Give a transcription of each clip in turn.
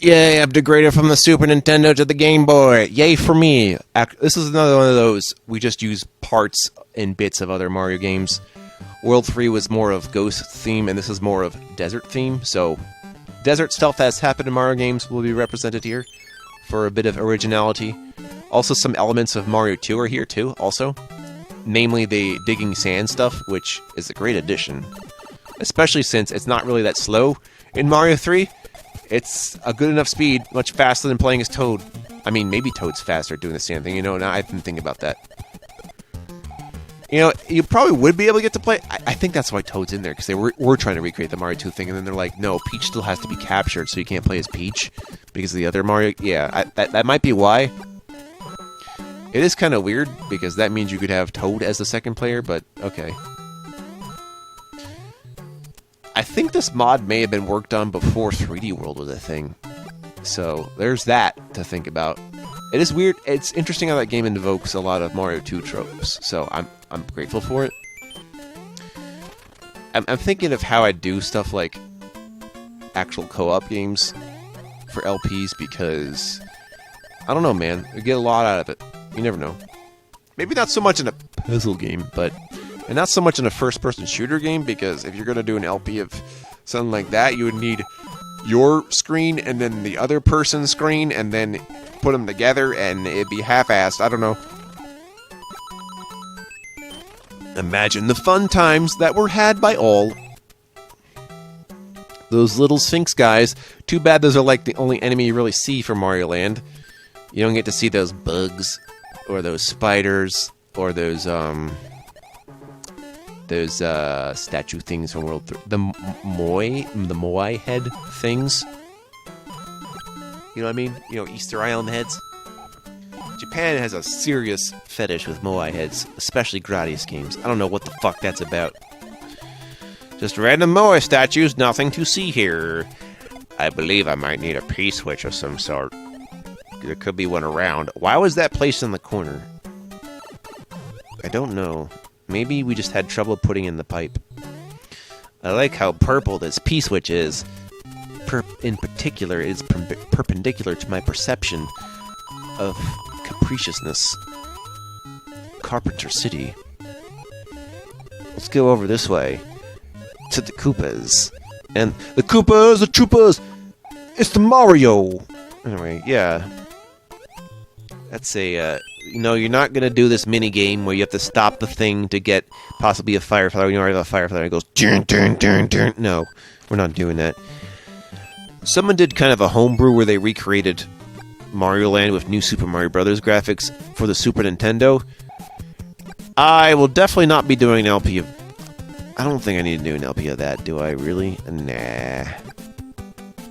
Yay, upgraded from the Super Nintendo to the Game Boy. Yay for me. This is another one of those, we just use parts and bits of other Mario games. World 3 was more of Ghost theme, and this is more of Desert theme, so desert stuff that's happened in Mario games will be represented here for a bit of originality. Also, some elements of Mario 2 are here too, also. Namely, the digging sand stuff, which is a great addition. Especially since it's not really that slow in Mario 3. It's a good enough speed, much faster than playing as Toad. I mean, maybe Toad's faster doing the sand thing, now I didn't think about that. You probably would be able to get to play... I think that's why Toad's in there, because they were trying to recreate the Mario 2 thing, and then they're like, no, Peach still has to be captured, so you can't play as Peach, because of the other Mario... Yeah, that might be why. It is kind of weird, because that means you could have Toad as the second player, but okay. I think this mod may have been worked on before 3D World was a thing. So, there's that to think about. It is weird. It's interesting how that game invokes a lot of Mario 2 tropes, so I'm grateful for it. I'm thinking of how I do stuff like actual co-op games for LPs, because I don't know, man. You get a lot out of it. You never know. Maybe not so much in a puzzle game, and not so much in a first-person shooter game, because if you're going to do an LP of something like that, you would need your screen and then the other person's screen, and then put them together, and it'd be half-assed. I don't know. Imagine the fun times that were had by all. Those little Sphinx guys. Too bad those are like the only enemy you really see from Mario Land. You don't get to see those bugs, or those spiders, or those statue things from World 3. The Moai head things. You know what I mean? Easter Island heads. Japan has a serious fetish with Moai heads, especially Gradius games. I don't know what the fuck that's about. Just random Moai statues, nothing to see here. I believe I might need a P-switch of some sort. There could be one around. Why was that placed in the corner? I don't know. Maybe we just had trouble putting in the pipe. I like how purple this P-switch is. In particular, it is perpendicular to my perception of capriciousness. Carpenter City. Let's go over this way. To the Koopas. And the Koopas, the Troopas! It's the Mario! Anyway, yeah. That's a, you're not gonna do this mini game where you have to stop the thing to get possibly a firefly. You already have a firefly and it goes dun, dun, dun, dun. No, we're not doing that. Someone did kind of a homebrew where they recreated Mario Land with new Super Mario Bros. Graphics for the Super Nintendo. I will definitely not be doing an LP of... I don't think I need to do an LP of that, do I really? Nah.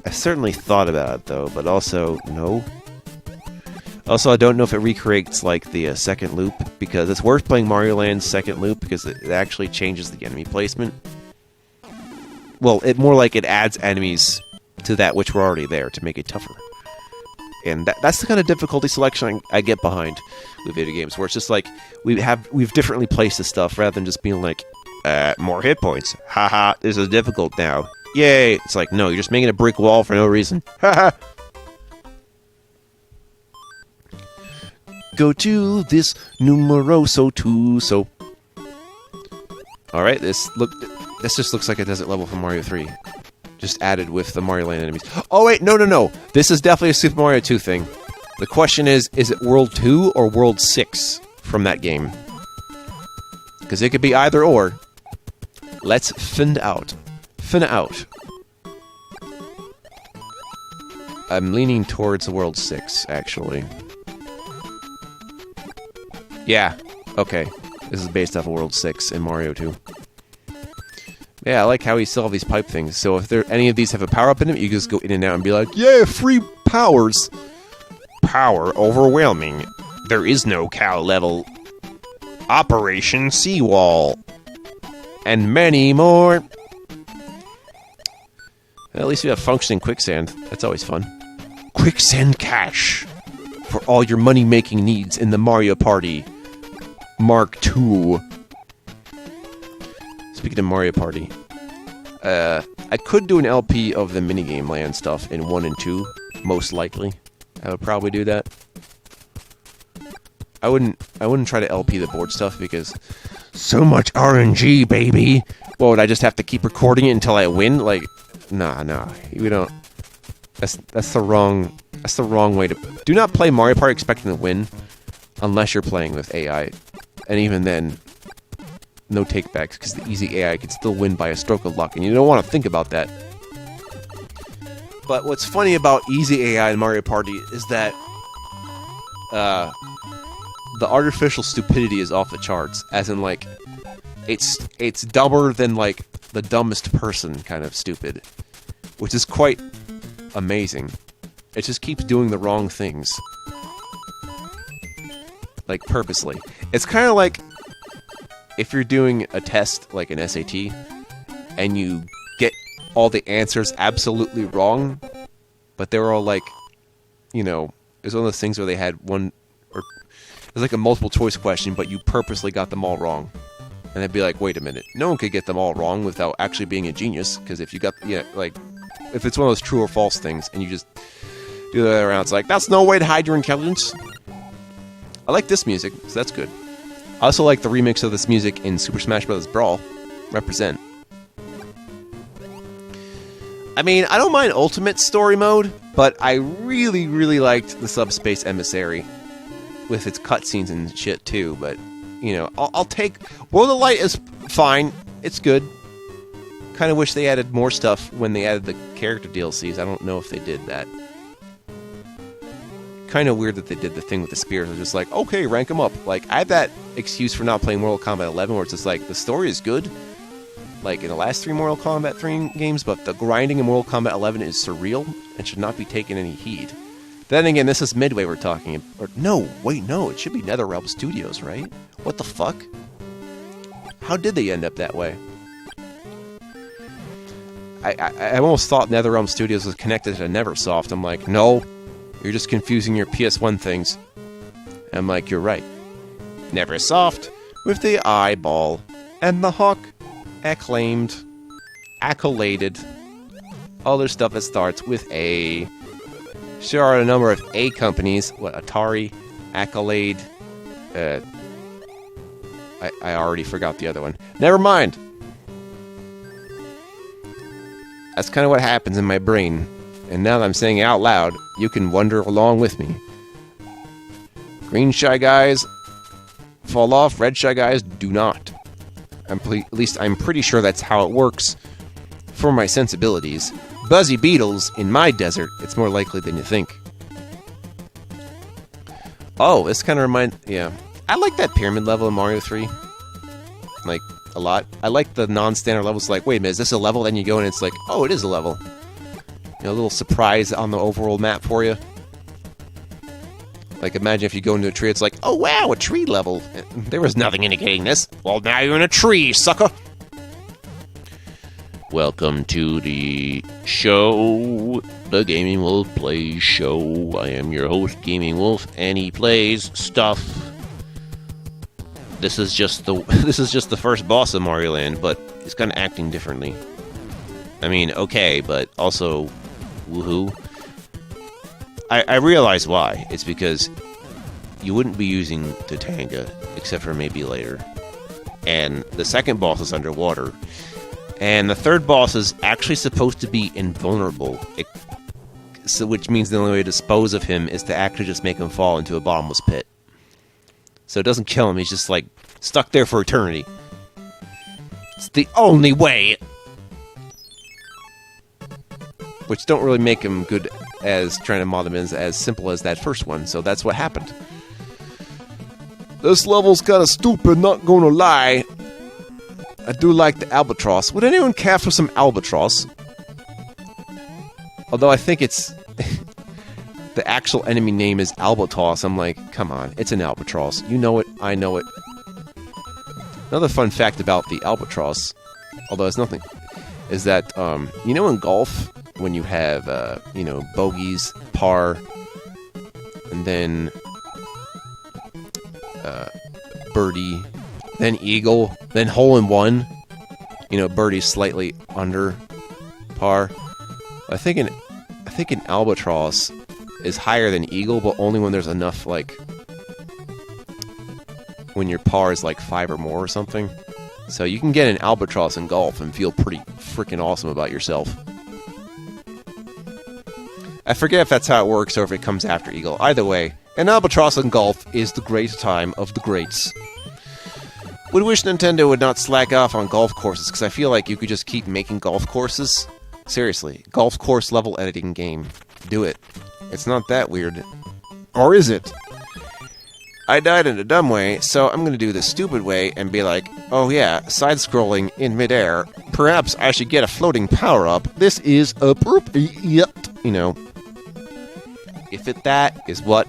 I certainly thought about it, though, but also, no. Also, I don't know if it recreates, like, the second loop, because it's worth playing Mario Land's second loop, because it actually changes the enemy placement. Well, more like it adds enemies to that which were already there to make it tougher. And that's the kind of difficulty selection I get behind with video games, where it's just like, we've differently placed the stuff, rather than just being like, more hit points. Haha, this is difficult now. Yay! It's like, no, you're just making a brick wall for no reason. Haha! Go to this numeroso two, so... Alright, this just looks like a desert level from Mario 3. Just added with the Mario Land enemies. Oh wait, no. This is definitely a Super Mario 2 thing. The question is it World 2 or World 6 from that game? Because it could be either or. Let's find out. I'm leaning towards World 6, actually. Yeah, okay. This is based off of World 6 in Mario 2. Yeah, I like how he still have these pipe things. So if any of these have a power-up in them, you can just go in and out and be like, yeah, free powers! Power overwhelming. There is no cow level. Operation Seawall. And many more. At least we have functioning quicksand. That's always fun. Quicksand Cash. For all your money-making needs in the Mario Party. Mark II. Speaking of Mario Party, I could do an LP of the minigame land stuff in 1 and 2, Most likely, I would probably do that. I wouldn't try to LP the board stuff because so much RNG, baby. Well, would I just have to keep recording it until I win? Like, nah, we don't. That's the wrong way to. Do not play Mario Party expecting to win, unless you're playing with AI, and even then, no takebacks because the easy AI can still win by a stroke of luck, and you don't want to think about that. But what's funny about easy AI in Mario Party is that the artificial stupidity is off the charts, as in like it's dumber than like the dumbest person kind of stupid, which is quite amazing. It just keeps doing the wrong things, like purposely. It's kind of like if you're doing a test like an SAT and you get all the answers absolutely wrong, but they were all like, you know, it was one of those things where they had one, or it was like a multiple choice question, but you purposely got them all wrong. And they'd be like, wait a minute, no one could get them all wrong without actually being a genius, because if you got, like, if it's one of those true or false things, and you just do that around, it's like, that's no way to hide your intelligence. I like this music, so that's good. I also like the remix of this music in Super Smash Bros. Brawl. Represent. I mean, I don't mind Ultimate Story Mode, but I really, really liked the Subspace Emissary with its cutscenes and shit too, but, you know, I'll take... World of Light is fine. It's good. Kind of wish they added more stuff when they added the character DLCs. I don't know if they did that. Kind of weird that they did the thing with the spears. It was just like, okay, rank them up. Like, I have that excuse for not playing Mortal Kombat 11 where it's just like, the story is good, like in the last 3 Mortal Kombat 3 games, but the grinding in Mortal Kombat 11 is surreal and should not be taken any heed. Then again, this is Midway we're talking. Or no, wait, no, it should be NetherRealm Studios, right? What the fuck? How did they end up that way? I almost thought NetherRealm Studios was connected to Neversoft. I'm like, no, you're just confusing your PS1 things. And I'm like, you're right. Neversoft with the eyeball and the hawk, acclaimed, accoladed, other stuff that starts with A. Sure are a number of A companies. What, Atari, Accolade, I already forgot the other one. Never mind. That's kind of what happens in my brain. And now that I'm saying it out loud, you can wonder along with me. Green Shy Guys fall off, Red Shy Guys do not. At least I'm pretty sure that's how it works for my sensibilities. Buzzy Beetles, in my desert, it's more likely than you think. Oh, this kind of reminds... Yeah. I like that pyramid level in Mario 3. Like, a lot. I like the non-standard levels, like, wait a minute, is this a level? Then you go and it's like, oh, it is a level. You know, a little surprise on the overall map for you. Like, imagine if you go into a tree, it's like, oh, wow, a tree level. There was nothing indicating this. Well, now you're in a tree, sucker. Welcome to the show, the Gaming Wolf Plays Show. I am your host, Gaming Wolf, and he plays stuff. This is just the first boss of Mario Land, but he's kind of acting differently. I mean, okay, but also, woohoo. I realize why. It's because you wouldn't be using Totanga, except for maybe later. And the second boss is underwater. And the third boss is actually supposed to be invulnerable. Which means the only way to dispose of him is to actually just make him fall into a bottomless pit. So it doesn't kill him, he's just like stuck there for eternity. It's the only way! Which don't really make him good as trying to mod him as simple as that first one, so that's what happened. This level's kinda stupid, not gonna lie. I do like the Albatross. Would anyone care for some Albatross? Although I think it's... the actual enemy name is Albatross. I'm like, come on, it's an Albatross. You know it, I know it. Another fun fact about the Albatross, although it's nothing, is that, you know in golf, when you have, you know, bogeys, par, and then birdie, then eagle, then hole-in-one, you know, birdie's slightly under par. I think think an albatross is higher than eagle, but only when there's enough, like, when your par is like 5 or more or something. So you can get an albatross in golf and feel pretty freaking awesome about yourself. I forget if that's how it works or if it comes after eagle. Either way, an albatross in golf is the great time of the greats. Would wish Nintendo would not slack off on golf courses, because I feel like you could just keep making golf courses. Seriously, golf course level editing game. Do it. It's not that weird. Or is it? I died in a dumb way, so I'm gonna do the stupid way and be like, oh yeah, side-scrolling in midair. Perhaps I should get a floating power-up. This is appropriate. You know. If that is what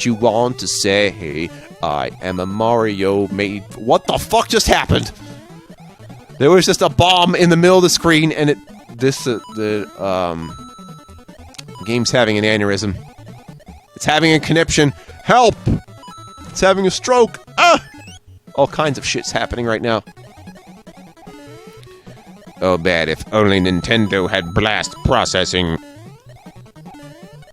you want to say, hey, I am a Mario made... What the fuck just happened? There was just a bomb in the middle of the screen, and it... game's having an aneurysm. It's having a conniption. Help! It's having a stroke. Ah! All kinds of shit's happening right now. Oh, bad. If only Nintendo had blast processing.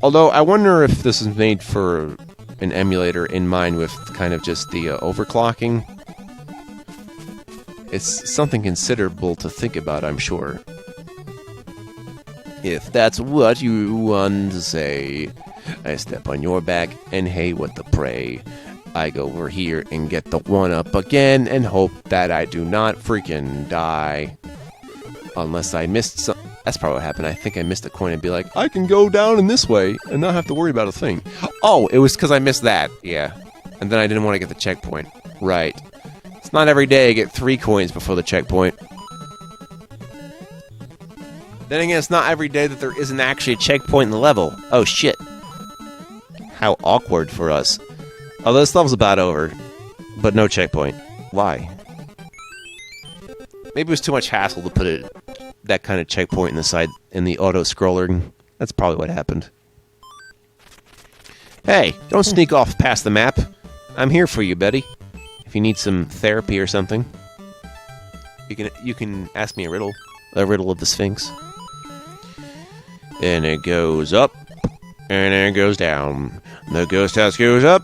Although, I wonder if this is made for an emulator in mind with kind of just the overclocking. It's something considerable to think about, I'm sure. If that's what you want to say, I step on your back and hey, what the prey. I go over here and get the 1-up again and hope that I do not freaking die. Unless I missed some... That's probably what happened. I think I missed a coin and be like, I can go down in this way and not have to worry about a thing. Oh, it was because I missed that. Yeah. And then I didn't want to get the checkpoint. Right. It's not every day I get 3 coins before the checkpoint. Then again, it's not every day that there isn't actually a checkpoint in the level. Oh, shit. How awkward for us. Although this level's about over. But no checkpoint. Why? Maybe it was too much hassle to put that kind of checkpoint in the side in the auto-scroller. That's probably what happened. Hey, don't sneak off past the map. I'm here for you, Betty. If you need some therapy or something, you can ask me a riddle of the Sphinx. And it goes up, and it goes down. The ghost house goes up,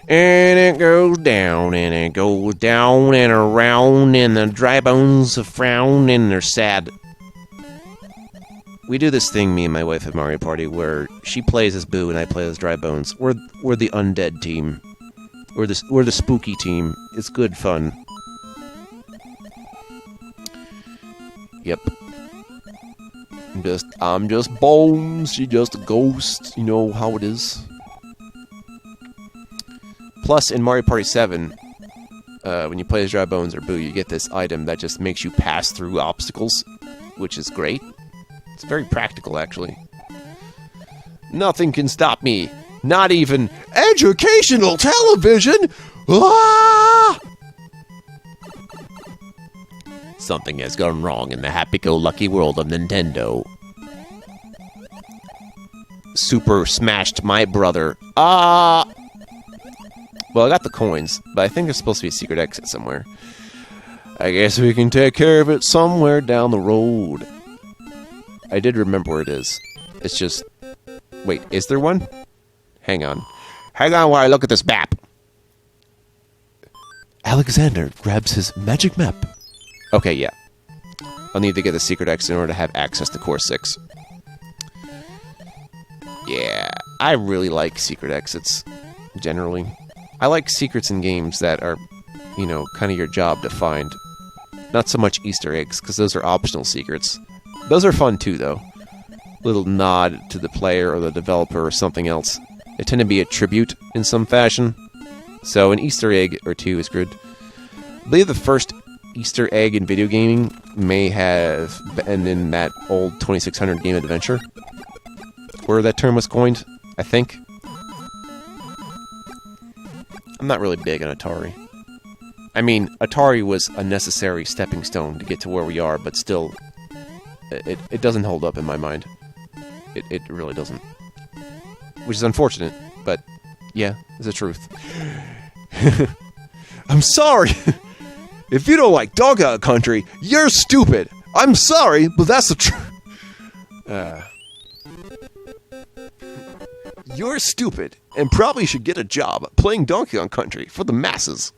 and it goes down, and it goes down and around, and the dry bones frown, and they're sad. We do this thing, me and my wife at Mario Party, where she plays as Boo and I play as Dry Bones. We're the undead team. We're the spooky team. It's good fun. Yep. I'm just Bones. She's just a ghost. You know how it is. Plus, in Mario Party 7, when you play as Dry Bones or Boo, you get this item that just makes you pass through obstacles, which is great. It's very practical, actually. Nothing can stop me. Not even educational television! Ah! Something has gone wrong in the happy-go-lucky world of Nintendo. Super smashed my brother. Ah! Well, I got the coins, but I think there's supposed to be a secret exit somewhere. I guess we can take care of it somewhere down the road. I did remember where it is. It's just... Wait, is there one? Hang on. Hang on while I look at this map. Alexander grabs his magic map. Okay, yeah. I'll need to get the secret exit in order to have access to Core 6. Yeah, I really like secret exits, generally. I like secrets in games that are, you know, kind of your job to find. Not so much Easter eggs, because those are optional secrets. Those are fun too, though. Little nod to the player or the developer or something else. They tend to be a tribute in some fashion. So an Easter egg or two is good. I believe the first Easter egg in video gaming may have been in that old 2600 Game Adventure, where that term was coined, I think. I'm not really big on Atari. I mean, Atari was a necessary stepping stone to get to where we are, but still, it doesn't hold up in my mind. It really doesn't. Which is unfortunate, but yeah, it's the truth. I'm sorry! If you don't like Dog Out Country, you're stupid! I'm sorry, but that's the truth. You're stupid and probably should get a job playing Donkey Kong Country for the masses.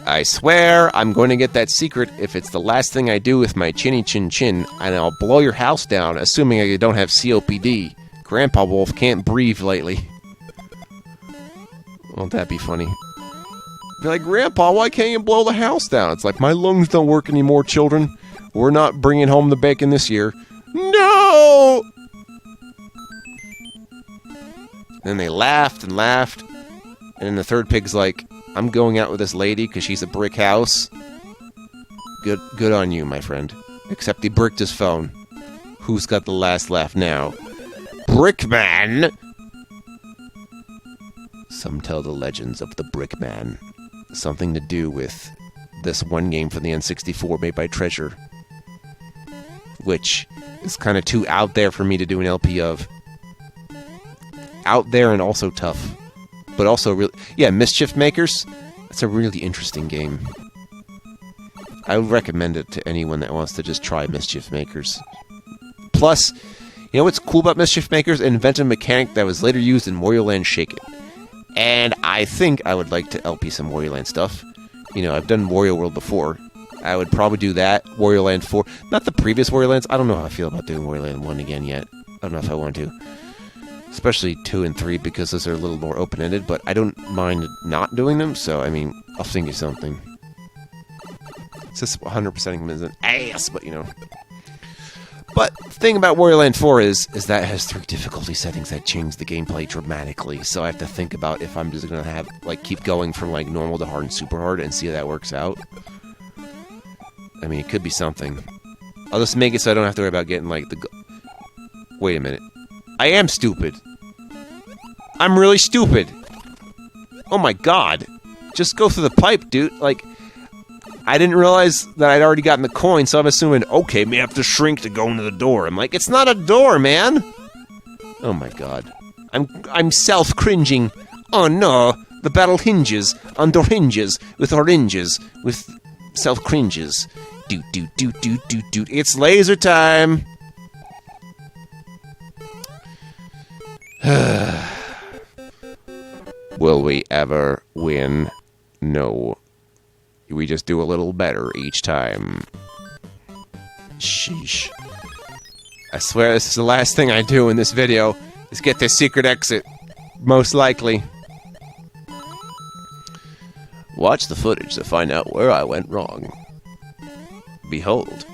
I swear I'm going to get that secret if it's the last thing I do with my chinny chin chin, and I'll blow your house down, assuming I don't have COPD. Grandpa Wolf can't breathe lately. Won't that be funny? Be like, Grandpa, why can't you blow the house down? It's like, my lungs don't work anymore, children. We're not bringing home the bacon this year. No! Then they laughed and laughed, and then the third pig's like, I'm going out with this lady because she's a brick house. Good on you, my friend. Except he bricked his phone. Who's got the last laugh now? Brickman! Some tell the legends of the Brickman. Something to do with this one game for the N64 made by Treasure. Which is kind of too out there for me to do an LP of. Out there and also tough. But also really... Yeah, Mischief Makers. That's a really interesting game. I would recommend it to anyone that wants to just try Mischief Makers. Plus, you know what's cool about Mischief Makers? It invented a mechanic that was later used in Wario Land Shake It. And I think I would like to LP some Wario Land stuff. You know, I've done Wario World before. I would probably do that. Wario Land 4. Not the previous Wario Lands. I don't know how I feel about doing Wario Land 1 again yet. I don't know if I want to. Especially 2 and 3, because those are a little more open-ended, but I don't mind not doing them, so, I mean, I'll think of something. It's just 100%ing is an ass, but, you know. But the thing about Wario Land 4 is that it has 3 difficulty settings that change the gameplay dramatically, so I have to think about if I'm just gonna have, like, keep going from, like, normal to hard and super hard and see how that works out. I mean, it could be something. I'll just make it so I don't have to worry about getting, like, Wait a minute. I am stupid. I'm really stupid. Oh my god. Just go through the pipe, dude. Like, I didn't realize that I'd already gotten the coin, so I'm assuming, okay, may have to shrink to go into the door. I'm like, it's not a door, man. Oh my god. I'm self-cringing. Oh no. The battle hinges on door hinges with oranges with self-cringes. Doot, doot, doot, doot, doot, doot. It's laser time. Will we ever win? No. We just do a little better each time. Sheesh. I swear this is the last thing I do in this video, is get this secret exit. Most likely. Watch the footage to find out where I went wrong. Behold,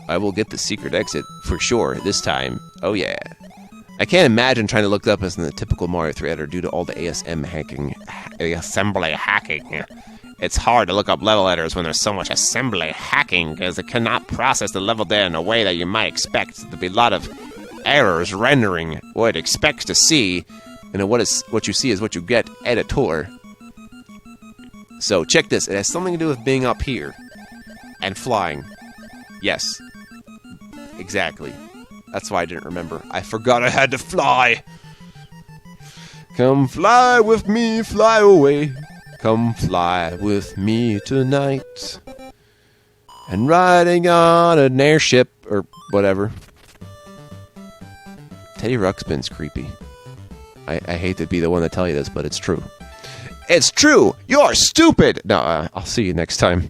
I will get the secret exit for sure this time. Oh yeah. I can't imagine trying to look it up as in the typical Mario 3 editor due to all the ASM hacking. Assembly hacking. It's hard to look up level editors when there's so much assembly hacking, because it cannot process the level data in a way that you might expect. There'll be a lot of errors rendering what it expects to see, and what you see is what you get, editor. So check this, it has something to do with being up here and flying. Yes. Exactly. That's why I didn't remember. I forgot I had to fly. Come fly with me, fly away. Come fly with me tonight. And riding on an airship, or whatever. Teddy Ruxpin's creepy. I hate to be the one to tell you this, but it's true. It's true! You're stupid! No, I'll see you next time.